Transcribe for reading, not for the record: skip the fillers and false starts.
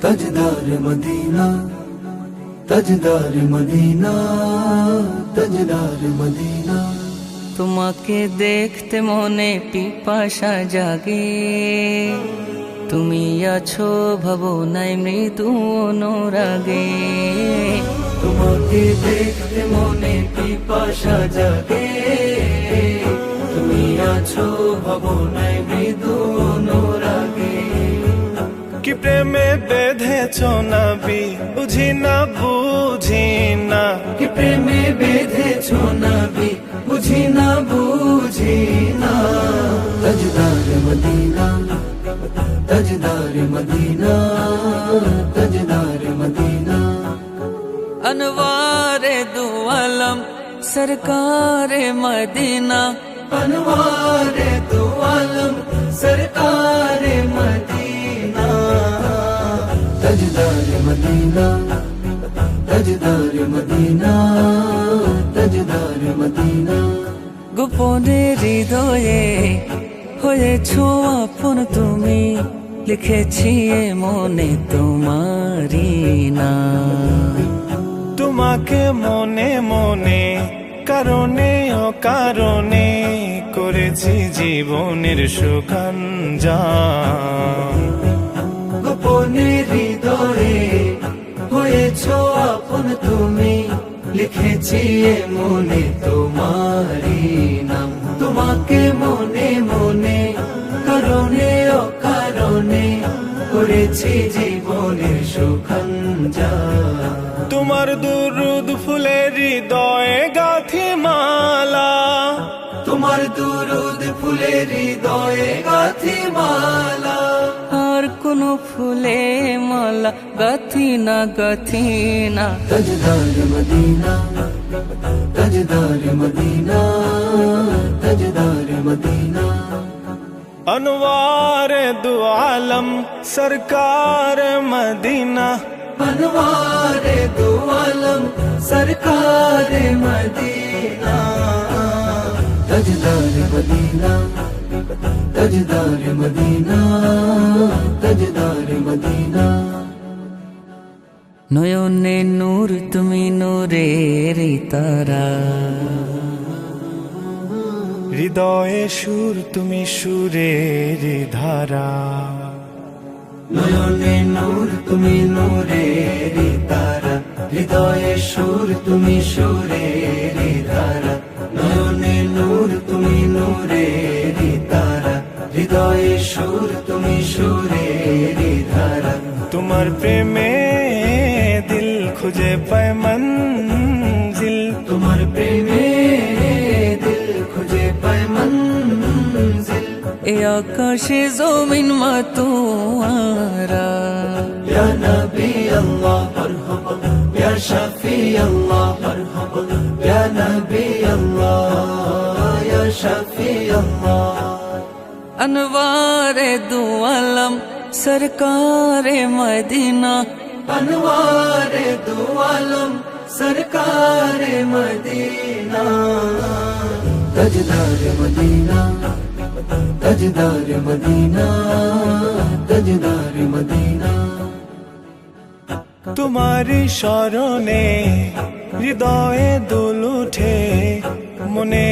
তাজদার Medina, তাজদার Medina, তাজদার Medina. তোমাকে দেখতে মনে পিপাসা জাগে, তুমি আছো ভাবনায় মৃদু অনুরাগে। তোমাকে দেখতে মনে পিপাসা জাগে, তুমি আছো ভাবনায় মৃদু অনুরাগে। কি প্রেমে বেঁধেছ নবী, বুঝি না বুঝি না। কি প্রেমে বেঁধেছ নবী, বুঝি না বুঝি না। তাজদার মদিনা, তাজদার মদিনা, তাজদার মদিনা। अनवारे दो आलम सरकारे मदीना, अनवारे दो आलम सरकारे मदीना। ताजदार मदीना, ताजदार मदीना, ताजदार मदीना। গোপনে হৃদয়ে হয়েছো আপন তুমি, লিখেছি এ মনে তোমারি নাম। তোমাকে মনে মনে কারণে অকারণে করেছি জীবনের সুখাঞ্জাম। গোপনে হৃদয়ে হয়েছো আপন তুমি, লিখেছি এ মনে তোমারি নাম। তোমাকে মনে মনে কারণে অকারণে করেছি জীবনের সুখাঞ্জাম। তোমার দুরুদ ফুলের হৃদয়ে গাঁথি মালা, তোমার দুরুদ ফুলের হৃদয়ে গাঁথি মালা। আর কোনো ফুলে মালা গাথি না গাথি না। তাজদার মদিনা, তাজদার মদিনা, তাজদার মদিনা। अनवारे दो आलम सरकार मदीना, अनवारे दो आलम सरकार मदीना। ताजदार मदीना, ताजदार मदीना, ताजदार मदीना। নয়নে নূর তুমি নূরের তারা, হৃদয়ে সুর তুমি সুরের ধারা। নয়নে নূর তুমি নূরের তারা, হৃদয়ে সুর তুমি সুরের ধারা। নয়নে নূর তুমি নূরের তারা, হৃদয়ে সুর তুমি সুরের ধারা। তোমার প্রেমে দিল খুঁজে পায় মঞ্জিল, তোমার প্রেমে দিল খুঁজে পায় মঞ্জিল। এ আকাশে জমিন মাতোয়ারা। ইয়া নবী আল্লাহ মারহাবা, ইয়া শাফি আল্লাহ মারহাবা, ইয়া নবী আল্লাহ, ইয়া শাফি আল্লাহ। अनवारे दो आलम सरकारे मदीना, अनवारे दो आलम सरकारे मदीना। ताजदार मदीना, ताजदार मदीना, ताजदार मदीना। তোমারি স্মরণে হৃদয়ে দোল উঠে মনে।